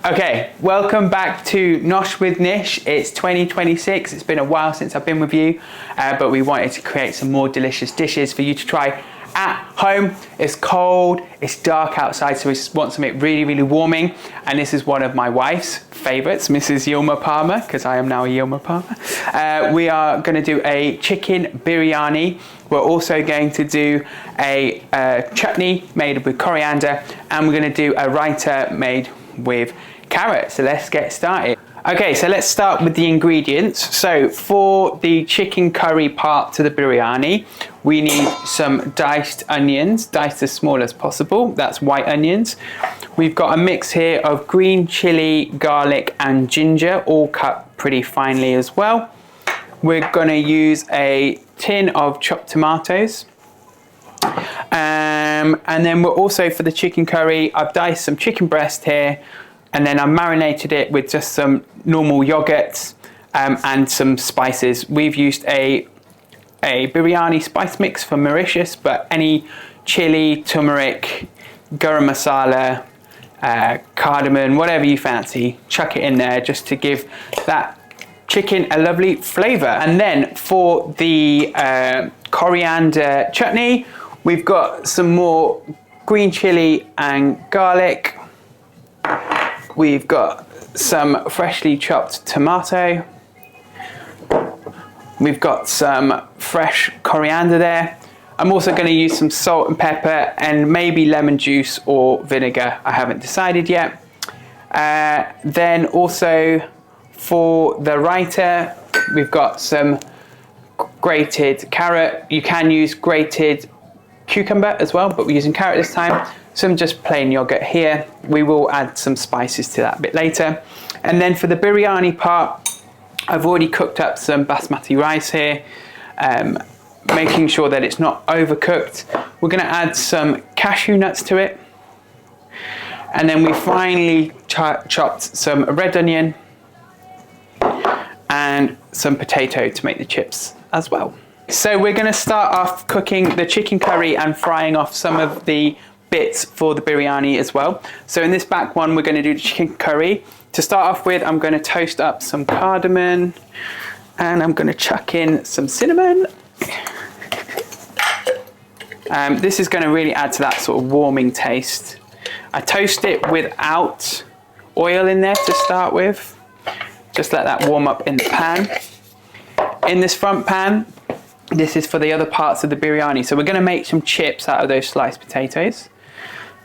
Okay, welcome back to Nosh with Nish. It's 2026. It's been a while since I've been with you, but we wanted to create some more delicious dishes for you to try at home. It's cold, it's dark outside, so we want something really warming. And this is one of my wife's favorites, Mrs. Yilma Palmer, because I am now a Yilma Palmer. We are going to do a chicken biryani. We're also going to do a chutney made with coriander, and we're going to do a raita made with carrot. So let's get started. Okay, so let's start with the ingredients. So for the chicken curry part to the biryani, we need some diced onions, diced as small as possible. That's white onions. We've got a mix here of green chili, garlic and ginger, all cut pretty finely as well. We're going to use a tin of chopped tomatoes. And then we're also, for the chicken curry, I've diced some chicken breast here, and then I marinated it with just some normal yogurt and some spices. We've used a biryani spice mix from Mauritius, but any chili, turmeric, garam masala, cardamom, whatever you fancy, chuck it in there just to give that chicken a lovely flavor. And then for the coriander chutney, we've got some more green chili and garlic. We've got some freshly chopped tomato. We've got some fresh coriander there. I'm also going to use some salt and pepper and maybe lemon juice or vinegar. I haven't decided yet. Then also for the raita, we've got some grated carrot. You can use grated cucumber as well, but we're using carrot this time. Some just plain yogurt here. We will add some spices to that a bit later. And then for the biryani part, I've already cooked up some basmati rice here, making sure that it's not overcooked. We're going to add some cashew nuts to it. And then we finally chopped some red onion and some potato to make the chips as well. So we're going to start off cooking the chicken curry and frying off some of the bits for the biryani as well. So in this back one, we're going to do the chicken curry. To start off with, I'm going to toast up some cardamom and I'm going to chuck in some cinnamon. This is going to really add to that sort of warming taste. I toast it without oil in there to start with. Just let that warm up in the pan. In this front pan, this is for the other parts of the biryani. So we're going to make some chips out of those sliced potatoes.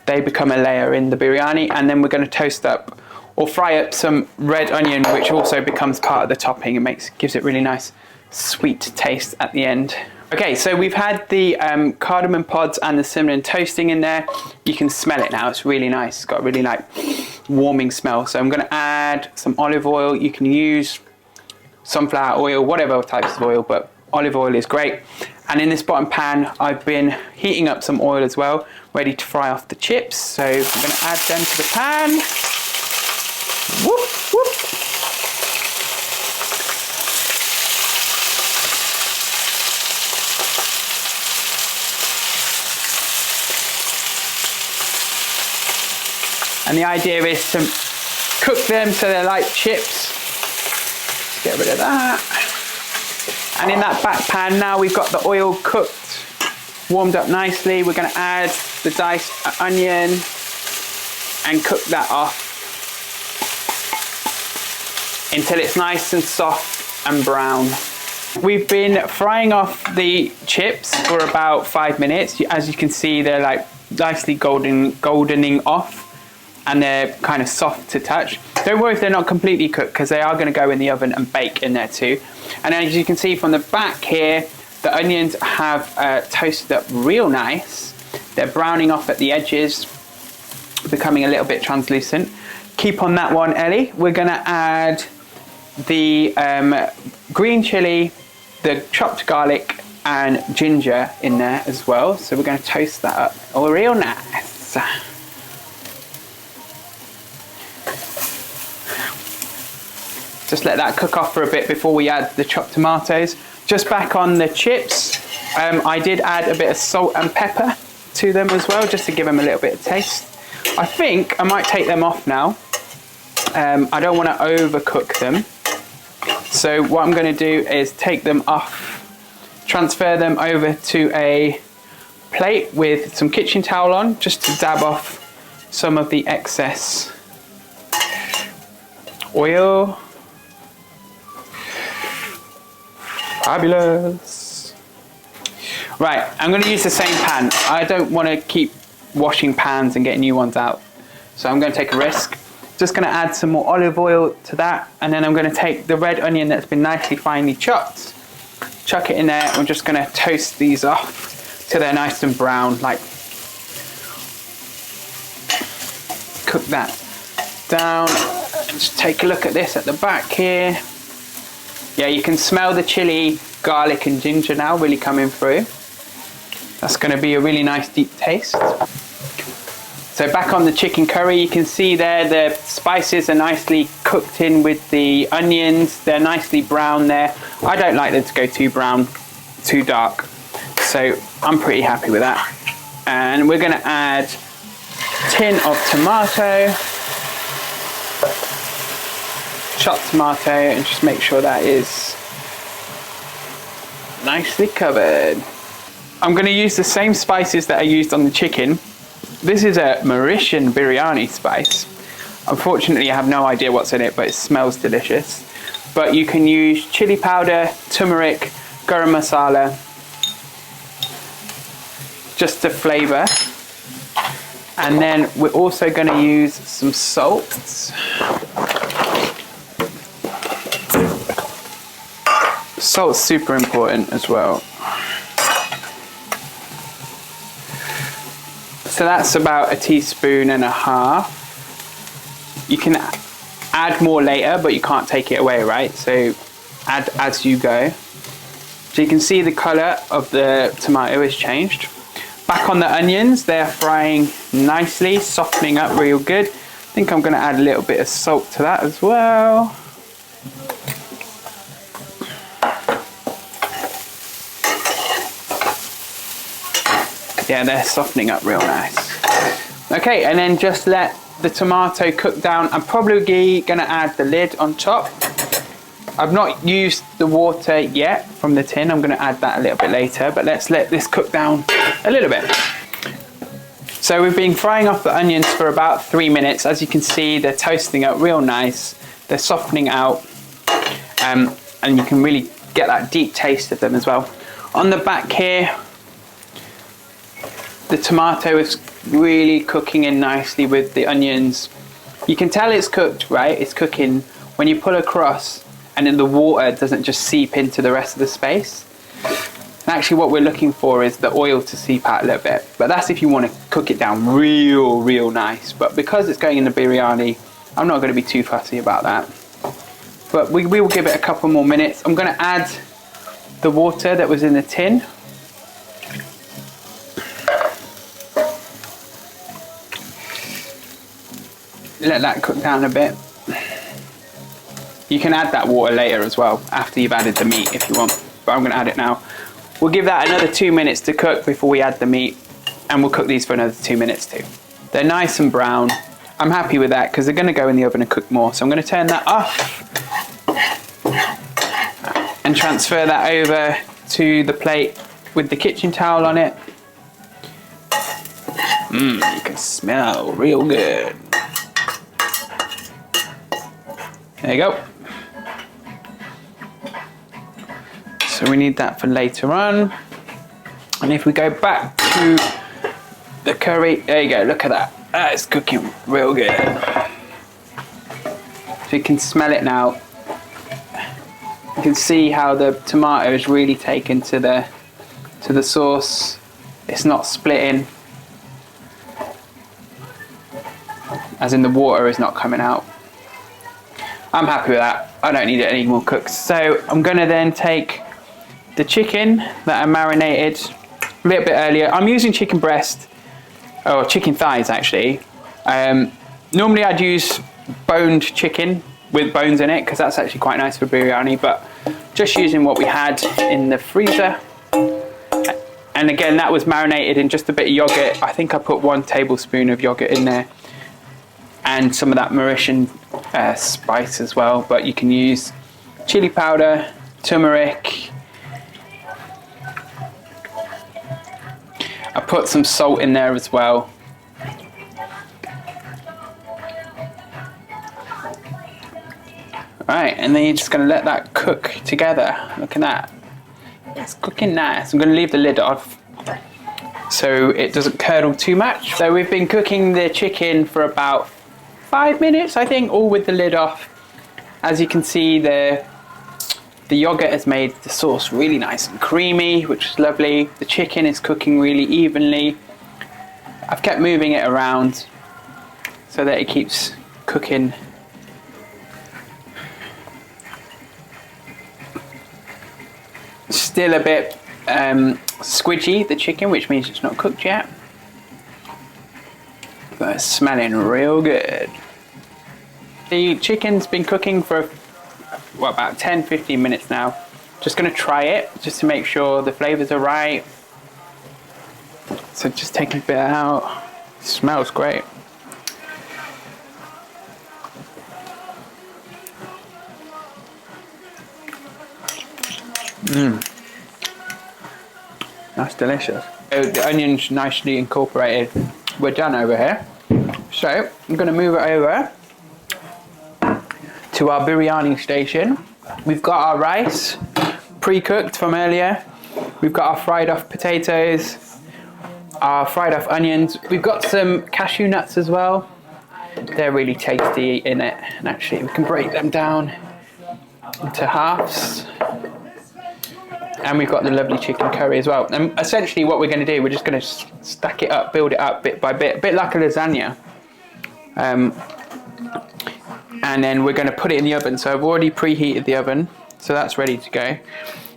They become a layer in the biryani, and then we're going to toast up or fry up some red onion, which also becomes part of the topping and gives it really nice sweet taste at the end. Okay, so we've had the cardamom pods and the cinnamon toasting in there. You can smell it now, it's really nice. It's got a really like warming smell. So I'm going to add some olive oil. You can use sunflower oil, whatever types of oil, but olive oil is great. And in this bottom pan, I've been heating up some oil as well, ready to fry off the chips. So I'm going to add them to the pan. Whoop, whoop. And the idea is to cook them so they're like chips. Let's get rid of that. And in that back pan now we've got the oil cooked, warmed up nicely. We're going to add the diced onion and cook that off until it's nice and soft and brown. We've been frying off the chips for about 5 minutes. As you can see, they're like nicely goldening off and they're kind of soft to touch. Don't worry if they're not completely cooked, because they are going to go in the oven and bake in there too. And as you can see from the back here, the onions have toasted up real nice. They're browning off at the edges, becoming a little bit translucent. Keep on that one, Ellie. We're going to add the green chili, the chopped garlic and ginger in there as well. So we're going to toast that up real nice. Just let that cook off for a bit before we add the chopped tomatoes. Just back on the chips, I did add a bit of salt and pepper to them as well, just to give them a little bit of taste. I think I might take them off now I don't want to overcook them. So what I'm going to do is take them off, transfer them over to a plate with some kitchen towel on, just to dab off some of the excess oil. Fabulous. Right, I'm going to use the same pan. I don't want to keep washing pans and getting new ones out. So I'm going to take a risk. Just going to add some more olive oil to that, and then I'm going to take the red onion that's been nicely finely chopped, chuck it in there. I'm just going to toast these off till they're nice and brown, like cook that down. And just take a look at this at the back here. Yeah, you can smell the chili, garlic and ginger now really coming through. That's going to be a really nice deep taste. So back on the chicken curry, you can see there the spices are nicely cooked in with the onions. They're nicely brown there. I don't like them to go too brown, too dark. So I'm pretty happy with that. And we're going to add a tin of tomato, chopped tomato, and just make sure that is nicely covered. I'm going to use the same spices that I used on the chicken. This is a Mauritian biryani spice. Unfortunately, I have no idea what's in it, but it smells delicious. But you can use chili powder, turmeric, garam masala, just to flavour. And then we're also going to use some salt. Salt's super important as well. So that's about 1.5 teaspoons. You can add more later, but you can't take it away, right? So add as you go. So you can see the colour of the tomato has changed. Back on the onions, they're frying nicely, softening up real good. I think I'm going to add a little bit of salt to that as well. Yeah, they're softening up real nice. Okay, and then just let the tomato cook down. I'm probably going to add the lid on top. I've not used the water yet from the tin. I'm going to add that a little bit later, but let's let this cook down a little bit. So we've been frying off the onions for about 3 minutes. As you can see, they're toasting up real nice. They're softening out, and you can really get that deep taste of them as well. On the back here, the tomato is really cooking in nicely with the onions. You can tell it's cooked, right? It's cooking when you pull across and then the water doesn't just seep into the rest of the space. And actually what we're looking for is the oil to seep out a little bit. But that's if you want to cook it down real nice. But because it's going in the biryani, I'm not going to be too fussy about that. But we will give it a couple more minutes. I'm going to add the water that was in the tin. Let that cook down a bit. You can add that water later as well, after you've added the meat if you want, but I'm going to add it now. We'll give that another 2 minutes to cook before we add the meat, and we'll cook these for another 2 minutes too. They're nice and brown. I'm happy with that because they're going to go in the oven and cook more, so I'm going to turn that off and transfer that over to the plate with the kitchen towel on it. You can smell real good. There you go. So we need that for later on. And if we go back to the curry, there you go, look at that. That is cooking real good. So you can smell it now. You can see how the tomato is really taken to the sauce. It's not splitting. As in the water is not coming out. I'm happy with that. I don't need it any more cooked. So I'm gonna then take the chicken that I marinated a little bit earlier. I'm using chicken breast, or chicken thighs actually. Normally I'd use boned chicken with bones in it because that's actually quite nice for biryani, but just using what we had in the freezer. And again, that was marinated in just a bit of yogurt. I think I put 1 tablespoon of yogurt in there and some of that Mauritian spice as well, but you can use chili powder, turmeric. I put some salt in there as well. Right, and then you're just going to let that cook together. Look at that. It's cooking nice. I'm going to leave the lid off so it doesn't curdle too much. So we've been cooking the chicken for about 5 minutes, I think, all with the lid off. As you can see, the yogurt has made the sauce really nice and creamy, which is lovely. The chicken is cooking really evenly. I've kept moving it around so that it keeps cooking. Still a bit squidgy, the chicken, which means it's not cooked yet. But it's smelling real good. The chicken's been cooking for about 10-15 minutes now. Just going to try it just to make sure the flavors are right. So just take a bit out. It smells great. That's delicious. So the onion's nicely incorporated. We're done over here. So I'm going to move it over to our biryani station. We've got our rice pre-cooked from earlier. We've got our fried off potatoes, our fried off onions. We've got some cashew nuts as well. They're really tasty in it. And actually we can break them down into halves. And we've got the lovely chicken curry as well. And essentially what we're going to do, we're just going to stack it up, build it up bit by bit, a bit like a lasagna. And then we're going to put it in the oven. So I've already preheated the oven, so that's ready to go.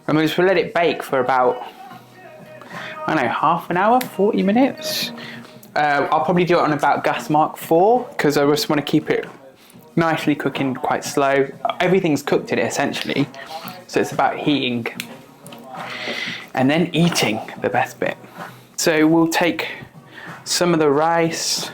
And we'll just let it bake for about, I don't know, half an hour, 40 minutes. I'll probably do it on about gas mark 4 because I just want to keep it nicely cooking quite slow. Everything's cooked in it essentially, so it's about heating and then eating, the best bit. So we'll take some of the rice.